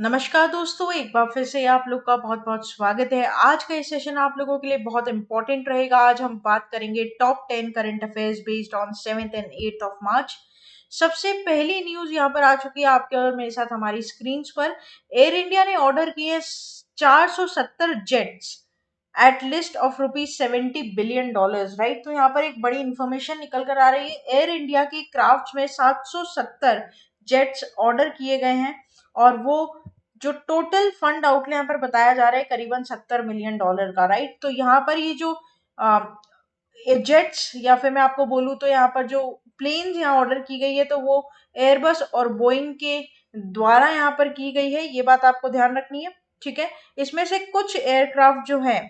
नमस्कार दोस्तों, एक बार फिर से आप लोग का बहुत बहुत स्वागत है। आज का ये सेशन आप लोगों के लिए बहुत इंपॉर्टेंट रहेगा। आज हम बात करेंगे top 10 current affairs based on 7th and 8th of March. सबसे पहली न्यूज यहाँ पर आ चुकी है आपके और मेरे साथ हमारी स्क्रीन पर। एयर इंडिया ने ऑर्डर किए 470 jets at least of ₹70 billion, right. तो यहाँ पर एक बड़ी इंफॉर्मेशन निकल कर आ रही है। एयर इंडिया की क्राफ्ट में 770 जेट्स ऑर्डर किए गए हैं और वो जो टोटल फंड आउटले यहाँ पर बताया जा रहा है करीबन $70 मिलियन का, राइट। तो यहाँ पर ये जो जेट्स या फिर मैं आपको बोलूँ तो यहाँ पर जो प्लेन्स यहाँ ऑर्डर की गई है तो वो एयरबस और बोइंग के द्वारा यहाँ पर की गई है, ये बात आपको ध्यान रखनी है, ठीक है। इसमें से कुछ एयरक्राफ्ट जो है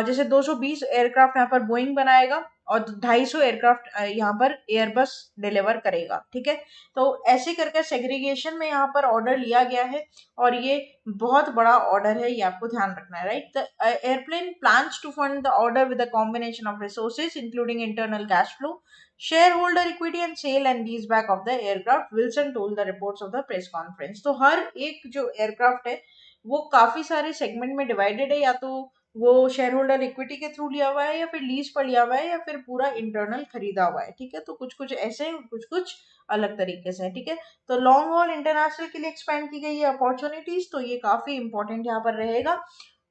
जैसे 220 एयरक्राफ्ट यहाँ पर बोइंग बनाएगा और 250 एयरक्राफ्ट यहाँ पर एयरबस डिलीवर करेगा, ठीक है। तो ऐसे करके सेग्रीगेशन में यहाँ पर ऑर्डर लिया गया है और ये बहुत बड़ा ऑर्डर है, ये आपको ध्यान रखना है, right. The airplane plans to fund the order with a combination of resources including internal cash flow, shareholder equity and sale and leaseback of the aircraft, Wilson told the reports of the press conference। तो हर एक जो aircraft है वो काफी सारे segment में divided है, या तो वो शेयर होल्डर इक्विटी के थ्रू लिया हुआ है या फिर लीज पर लिया हुआ है या फिर पूरा इंटरनल खरीदा हुआ है, ठीक है। तो कुछ कुछ ऐसे हैं, कुछ कुछ अलग तरीके से है, ठीक है। तो लॉन्ग हॉल इंटरनेशनल के लिए एक्सपेंड की गई है अपॉर्चुनिटीज, तो ये काफी इंपॉर्टेंट यहाँ पर रहेगा।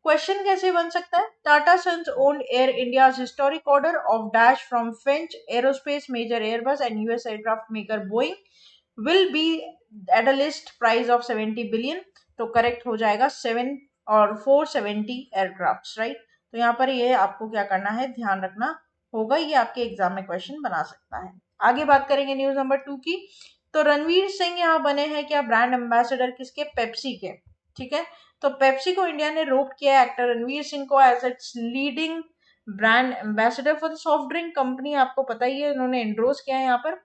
क्वेश्चन कैसे बन सकता है? Tata Sons owned Air India's historic order of dash from French aerospace major Airbus and US aircraft maker Boeing will be at a list price of 70 billion. तो करेक्ट हो जाएगा 7 और 470 एयरक्राफ्ट, राइट। तो यहाँ पर ये आपको क्या करना है, ध्यान रखना होगा, ये आपके एग्जाम में क्वेश्चन बना सकता है। आगे बात करेंगे न्यूज नंबर 2 की। तो रणवीर सिंह यहाँ बने हैं क्या ब्रांड एम्बेसडर, किसके? पेप्सी के, ठीक है। तो पेप्सी को इंडिया ने रोप किया एक्टर रणवीर सिंह को as its leading brand ambassador for the soft drink company. आपको पता ही है, इन्होंने एंडोर्स किया है यहाँ पर।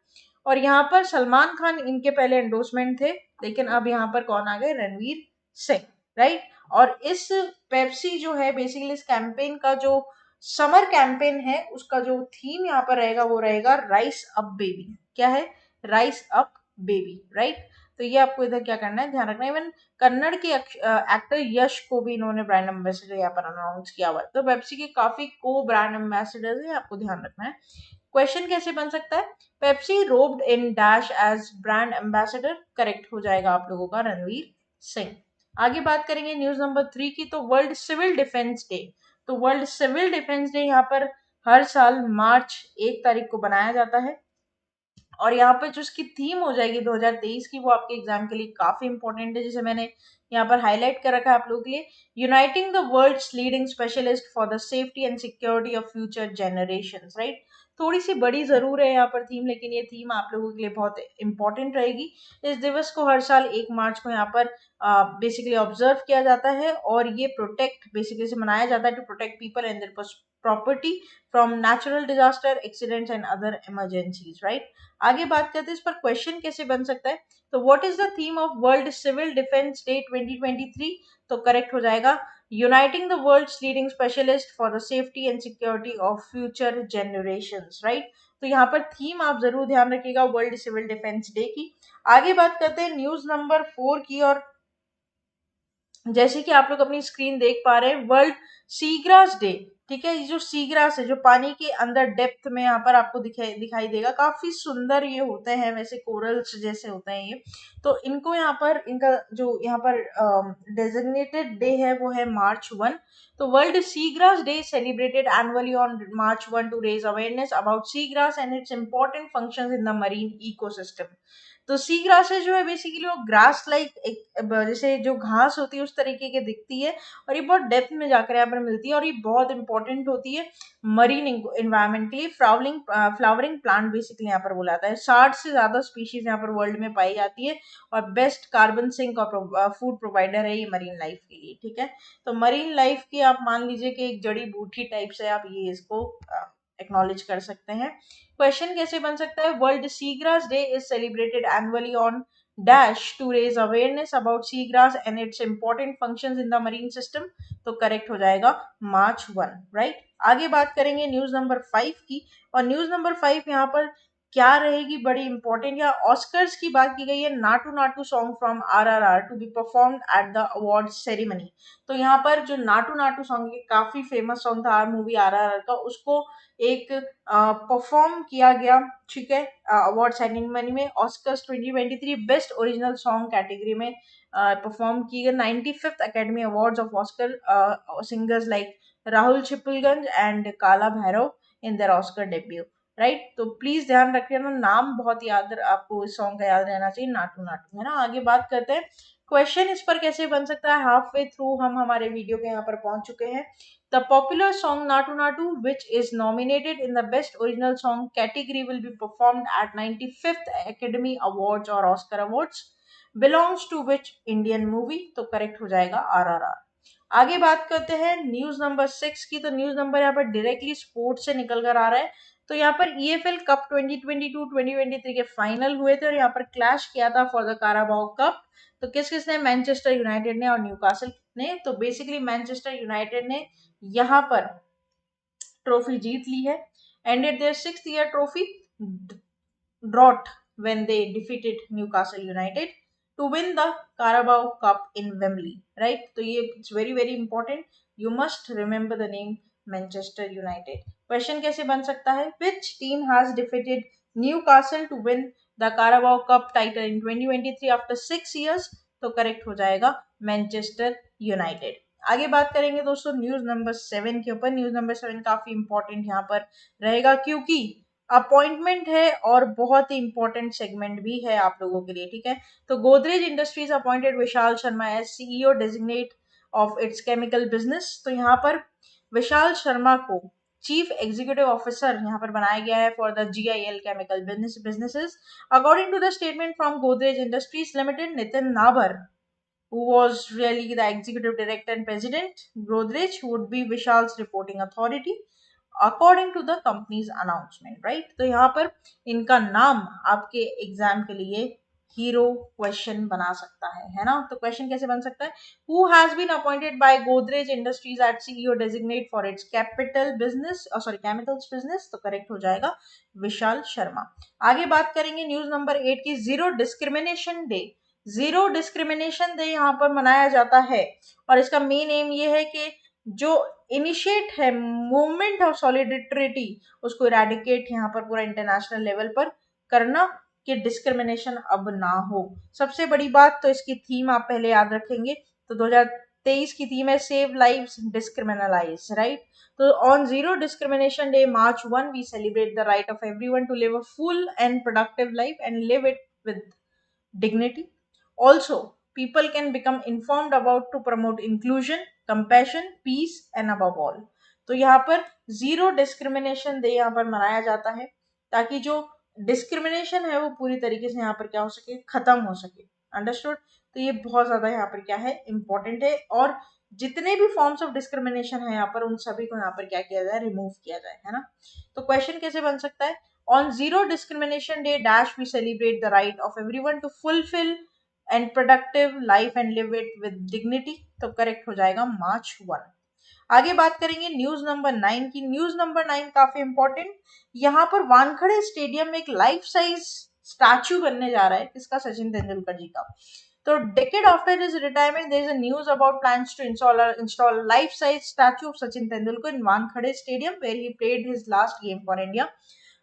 और यहाँ पर सलमान खान इनके पहले एंडोर्समेंट थे, लेकिन अब यहाँ पर कौन आ गए? रणवीर सिंह, राइट। और इस पेप्सी जो है बेसिकली इस कैंपेन का जो समर कैंपेन है उसका जो थीम यहाँ पर रहेगा वो रहेगा राइस अप बेबी। क्या है? Rice up baby, right. तो ये आपको इधर क्या करना है, ध्यान रखना है। इवन कन्नड़ के एक्टर यश को भी इन्होंने ब्रांड एम्बेसडर यहाँ पर अनाउंस किया हुआ है। तो पेप्सी के काफी को ब्रांड एम्बेसडर है, आपको ध्यान रखना है। क्वेश्चन कैसे बन सकता है? Pepsi roped in dash as brand ambassador, correct हो जाएगा आप लोगों का रणवीर सिंह। आगे बात करेंगे न्यूज नंबर 3 की। तो वर्ल्ड सिविल डिफेंस डे। तो वर्ल्ड सिविल डिफेंस डे यहाँ पर हर साल मार्च 1 तारीख को बनाया जाता है और यहाँ पर जो उसकी थीम हो जाएगी 2023 की, वो आपके एग्जाम के लिए काफी इंपॉर्टेंट है, जिसे मैंने यहाँ पर हाईलाइट कर रखा है आप लोगों के लिए। Uniting the world's leading specialist for the safety and security of future generations, right. थोड़ी सी बड़ी जरूर है यहाँ पर थीम, लेकिन ये थीम आप लोगों के लिए बहुत इंपॉर्टेंट रहेगी। इस दिवस को हर साल 1 मार्च को यहाँ पर बेसिकली ऑब्जर्व किया जाता है और ये प्रोटेक्ट बेसिकली से मनाया जाता है to protect people and their property from natural disaster, accidents and other emergencies, right. आगे बात करते हैं इस पर क्वेश्चन कैसे बन सकता है। तो what is the theme of world civil defence day 2023? तो करेक्ट हो जाएगा uniting the world's leading specialist for the safety and security of future generations, right. तो यहाँ पर थीम आप जरूर ध्यान रखिएगा वर्ल्ड सिविल डिफेंस डे की। आगे बात करते हैं न्यूज नंबर 4 की। और जैसे कि आप लोग अपनी स्क्रीन देख पा रहे हैं, वर्ल्ड सीग्रास डे, ठीक है। ये जो सीग्रास है जो पानी के अंदर डेप्थ में यहाँ पर आपको दिखाई देगा, काफी सुंदर ये होते हैं, वैसे कोरल्स जैसे होते हैं ये। तो इनको यहाँ पर इनका जो यहाँ पर डेजिग्नेटेड डे है वो है March 1। तो world seagrass day celebrated annually on March 1 to raise awareness about seagrass and its important functions in the marine ecosystem. तो सी ग्रासेस जो है बेसिकली वो ग्रास लाइक एक जैसे जो घास होती है उस तरीके की दिखती है और ये बहुत डेप्थ में जाकर यहाँ पर मिलती है और ये बहुत इंपॉर्टेंट होती है मरीन इन्वायरमेंट के लिए। फ्लावरिंग प्लांट बेसिकली यहाँ पर बोला जाता है। 60 से ज्यादा स्पीशीज यहाँ पर वर्ल्ड में पाई जाती है और बेस्ट कार्बन सिंक और फूड प्रोवाइडर है ये मरीन लाइफ के लिए, ठीक है। तो मरीन लाइफ की आप मान लीजिए कि एक जड़ी बूटी टाइप से आप ये इसको एक्नॉलेज कर सकते हैं। क्वेश्चन कैसे बन सकता है? World seagrass day is celebrated annually on dash to raise awareness about seagrass and its important functions in the marine system. तो करेक्ट हो जाएगा March 1, राइट। आगे बात करेंगे न्यूज नंबर 5 की। और न्यूज नंबर 5 यहाँ पर क्या रहेगी बड़ी इंपॉर्टेंट। या ऑस्कर्स की बात की गई है, Naatu Naatu song from RRR to be performed at the award ceremony. तो यहाँ पर जो नाटू नाटू सॉन्ग है, काफी फेमस सॉन्ग था मूवी आरआरआर का, उसको एक परफॉर्म किया गया, ठीक है, अवार्ड सेरेमनी में। Oscars 2023 best original song category में परफॉर्म की गई। 95th Academy Awards of Oscar singers like Rahul Sipligunj and Kaala Bhairava in their Oscar debut, right. तो प्लीज ध्यान रखिए ना, नाम बहुत याद, आपको इस सॉन्ग का याद रहना चाहिए, नाटू नाटू, है ना। आगे बात करते हैं क्वेश्चन इस पर कैसे बन सकता है। हाफ वे थ्रू हम हमारे वीडियो के यहाँ पर पहुंच चुके हैं। The popular song Naatu Naatu which is nominated in the best original song category will be performed at 95th Academy Awards और Oscar awards, belongs to which Indian movie, तो करेक्ट हो जाएगा आरआरआर। आगे बात करते हैं न्यूज नंबर 6 की। तो न्यूज नंबर यहाँ पर डायरेक्टली स्पोर्ट्स से निकल कर आ रहा है। तो यहाँ पर ईएफएल कप 2022-2023 के फाइनल हुए थे और यहाँ पर क्लैश किया था फॉर द काराबाओ कप। तो किस किसने, मैनचेस्टर यूनाइटेड ने और न्यूकासल ने। तो बेसिकली मैनचेस्टर यूनाइटेड ने यहाँ पर ट्रॉफी जीत ली है। Ended their 6th year trophy drought when they defeated Newcastle United to win the Carabao Cup in Wembley, right? तो ये it's very very important. You must remember the name Manchester United. Question कैसे बन सकता है? Which team has defeated Newcastle to win the Carabao Cup title in 2023 after 6 years? तो correct हो जाएगा Manchester United. आगे बात करेंगे दोस्तों न्यूज नंबर 7 के ऊपर। न्यूज नंबर 7 काफी इंपॉर्टेंट यहाँ पर रहेगा क्योंकि अपॉइंटमेंट है और बहुत ही इंपॉर्टेंट सेगमेंट भी है आप लोगों के लिए, ठीक है। तो Godrej Industries appointed Vishal Sharma as CEO designate of its chemical business. तो यहाँ पर विशाल शर्मा को चीफ एग्जीक्यूटिव ऑफिसर यहाँ पर बनाया गया है for the GIL chemical businesses. According to the statement from Godrej Industries Limited, Nitin Nabar who was really the executive director and president Godrej would be Vishal's reporting authority according to the company's announcement, right. तो यहाँ पर इनका नाम आपके exam के लिए hero question बना सकता है ना। तो क्वेश्चन कैसे बन सकता है, who has been appointed by Godrej Industries at CEO designate for its capital business chemicals business, तो करेक्ट हो जाएगा विशाल शर्मा। आगे बात करेंगे न्यूज नंबर 8 की, zero discrimination day. Zero discrimination day यहाँ पर मनाया जाता है और इसका मेन एम ये है कि जो इनिशिएट है मूवमेंट ऑफ सॉलिडेरिटी, उसको इरेडिकेट यहाँ पर पूरा इंटरनेशनल लेवल पर करना कि डिस्क्रिमिनेशन अब ना हो। सबसे बड़ी बात तो इसकी थीम आप पहले याद रखेंगे। तो 2023 की थीम है सेव लाइव्स डिस्क्रिमिनलाइज, राइट। तो on zero discrimination day March 1 we celebrate the right of everyone to live a full and productive life and live it with dignity. Also, people can become informed about to promote inclusion, compassion, peace and above all. तो यहाँ पर zero discrimination day यहाँ पर मनाया जाता है ताकि जो डिस्क्रिमिनेशन है वो पूरी तरीके से यहाँ पर क्या हो सके, खत्म हो सके। अंडरस्टूड। तो ये बहुत ज्यादा यहाँ पर क्या है, इंपॉर्टेंट है। और जितने भी फॉर्म्स ऑफ डिस्क्रिमिनेशन है यहाँ पर उन सभी को यहाँ पर क्या किया जाए, रिमूव किया जाए, है ना। तो क्वेश्चन कैसे बन सकता है, on Zero Discrimination Day dash we celebrate the right of everyone to fulfill and productive life and live it with dignity, तो करेक्ट हो जाएगा मार्च 1। आगे बात करेंगे न्यूज नंबर 9 की। न्यूज नंबर 9 काफी इंपॉर्टेंट, यहाँ पर वानखड़े स्टेडियम में एक लाइफ साइज स्टैचू बनने जा रहा है, किसका, सचिन तेंदुलकर जी का। तो decade after his retirement there is a news about plans to install a life size statue of Sachin Tendulkar in Wankhede Stadium where he played his last game for India,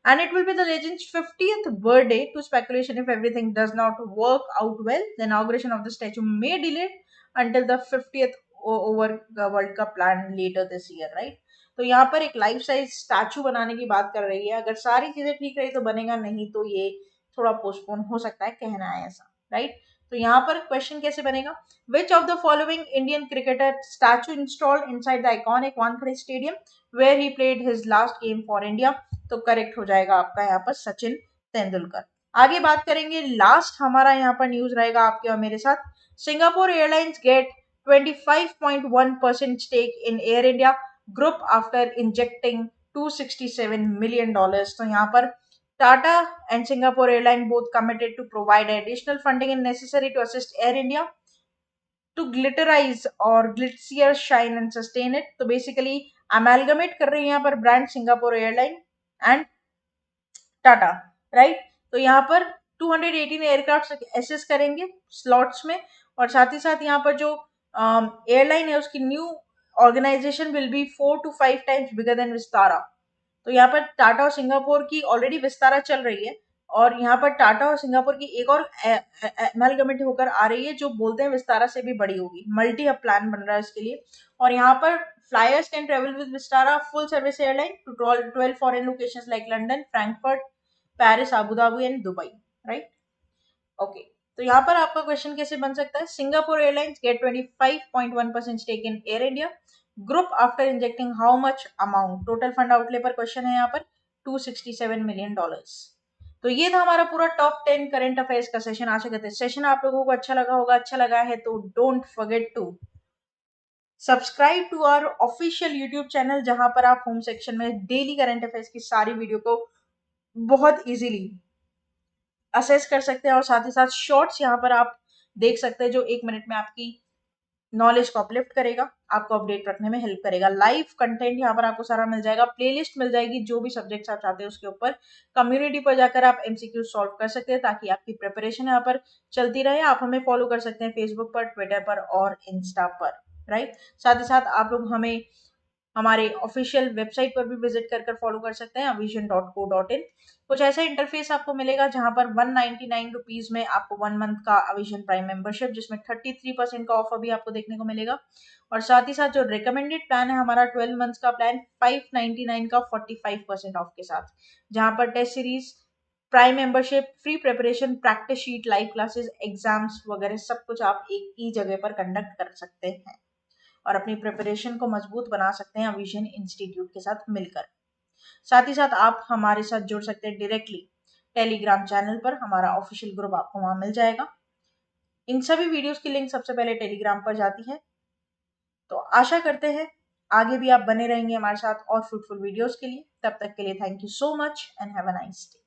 and it will be the legend's 50th birthday. To speculation, if everything does not work out well, the inauguration of the statue may delay until the 50th over the World Cup planned later this year, right? तो यहाँ पर एक life size statue बनाने की बात कर रही है। अगर सारी चीजें ठीक रही तो बनेगा, नहीं तो ये थोड़ा पोस्टपोन हो सकता है, कहना है ऐसा, राइट। तो यहाँ पर क्वेश्चन कैसे बनेगा, which of the following Indian cricketer statue installed inside the iconic Wankhede stadium where he played his last game for India, तो करेक्ट हो जाएगा आपका यहाँ पर सचिन तेंदुलकर। आगे बात करेंगे, लास्ट हमारा यहाँ पर न्यूज रहेगा आपके और मेरे साथ। Singapore Airlines get 25.1% stake in Air India group after injecting $267 million। तो यहाँ पर Tata and Singapore airline both committed to provide additional funding and necessary to assist Air India to gliterize or glitsier shine and sustain it। तो basically amalgamate कर रही है यहाँ पर brand Singapore airline and Tata right. तो यहाँ पर 218 एयरक्राफ्ट एसेस करेंगे स्लॉट्स में, और साथ ही साथ यहाँ पर जो एयरलाइन है उसकी new organisation will be 4 to 5 times bigger than Vistara. तो यहाँ पर टाटा और सिंगापुर की ऑलरेडी विस्तारा चल रही है, और यहाँ पर टाटा और सिंगापुर की एक और एमलगमेंट होकर आ रही है जो बोलते हैं विस्तारा से भी बड़ी होगी। मल्टी हब प्लान बन रहा है इसके लिए। और यहाँ पर flyers can travel with Vistara full service airline to 12 foreign locations like London, Frankfurt, Paris, Abu Dhabi and Dubai, right. Okay, तो यहाँ पर आपका क्वेश्चन कैसे बन सकता है? Singapore Airlines get 25.1% stake in Air India group after injecting how much amount? Total fund outlay पर question है यहाँ पर $267 million। तो ये था हमारा पूरा टॉप 10 करंट अफेयर्स का सेशन। आशा करते हैं सेशन आप लोगों को अच्छा लगा होगा। अच्छा लगा है तो don't forget to subscribe to our official YouTube channel, जहां पर आप होम सेक्शन में डेली करंट अफेयर्स की सारी वीडियो को बहुत इजीली असेस कर सकते हैं, और साथ ही साथ शॉर्ट्स यहाँ पर आप देख सकते हैं जो 1 मिनट में आपकी नॉलेज को अपलिफ्ट करेगा, आपको अपडेट रखने में हेल्प करेगा। लाइव कंटेंट यहाँ पर आपको सारा मिल जाएगा, प्लेलिस्ट मिल जाएगी जो भी सब्जेक्ट्स आप चाहते हैं उसके ऊपर। कम्युनिटी पर जाकर आप एमसीक्यू सॉल्व कर सकते हैं ताकि आपकी प्रिपरेशन यहाँ पर चलती रहे। आप हमें फॉलो कर सकते हैं फेसबुक पर, ट्विटर पर और इंस्टा पर, राइट। साथ ही साथ आप लोग हमें हमारे ऑफिशियल वेबसाइट पर भी विजिट कर फॉलो कर सकते हैं, avision.co.in। कुछ ऐसा इंटरफेस आपको मिलेगा जहां पर 199 रुपीज में आपको 1 मंथ का अविजन प्राइम मेंबरशिप, जिसमें 33% का ऑफर भी आपको देखने को मिलेगा। और साथ ही साथ जो रिकमेंडेड प्लान है हमारा 12 मंथ्स का प्लान 599 का 45% ऑफ के साथ, जहां पर test series, prime membership, free preparation, practice sheet, live classes, exams वगैरह सब कुछ आप एक ही जगह पर कंडक्ट कर सकते हैं और अपनी प्रिपरेशन को मजबूत बना सकते हैं विजन इंस्टीट्यूट के साथ मिलकर। साथ ही साथ आप हमारे साथ जुड़ सकते हैं डायरेक्टली टेलीग्राम चैनल पर, हमारा ऑफिशियल ग्रुप आपको वहां मिल जाएगा। इन सभी वीडियोस की लिंक सबसे पहले टेलीग्राम पर जाती है। तो आशा करते हैं आगे भी आप बने रहेंगे हमारे साथ और फ्रूटफुल वीडियोस के लिए। तब तक के लिए thank you so much and have a nice day.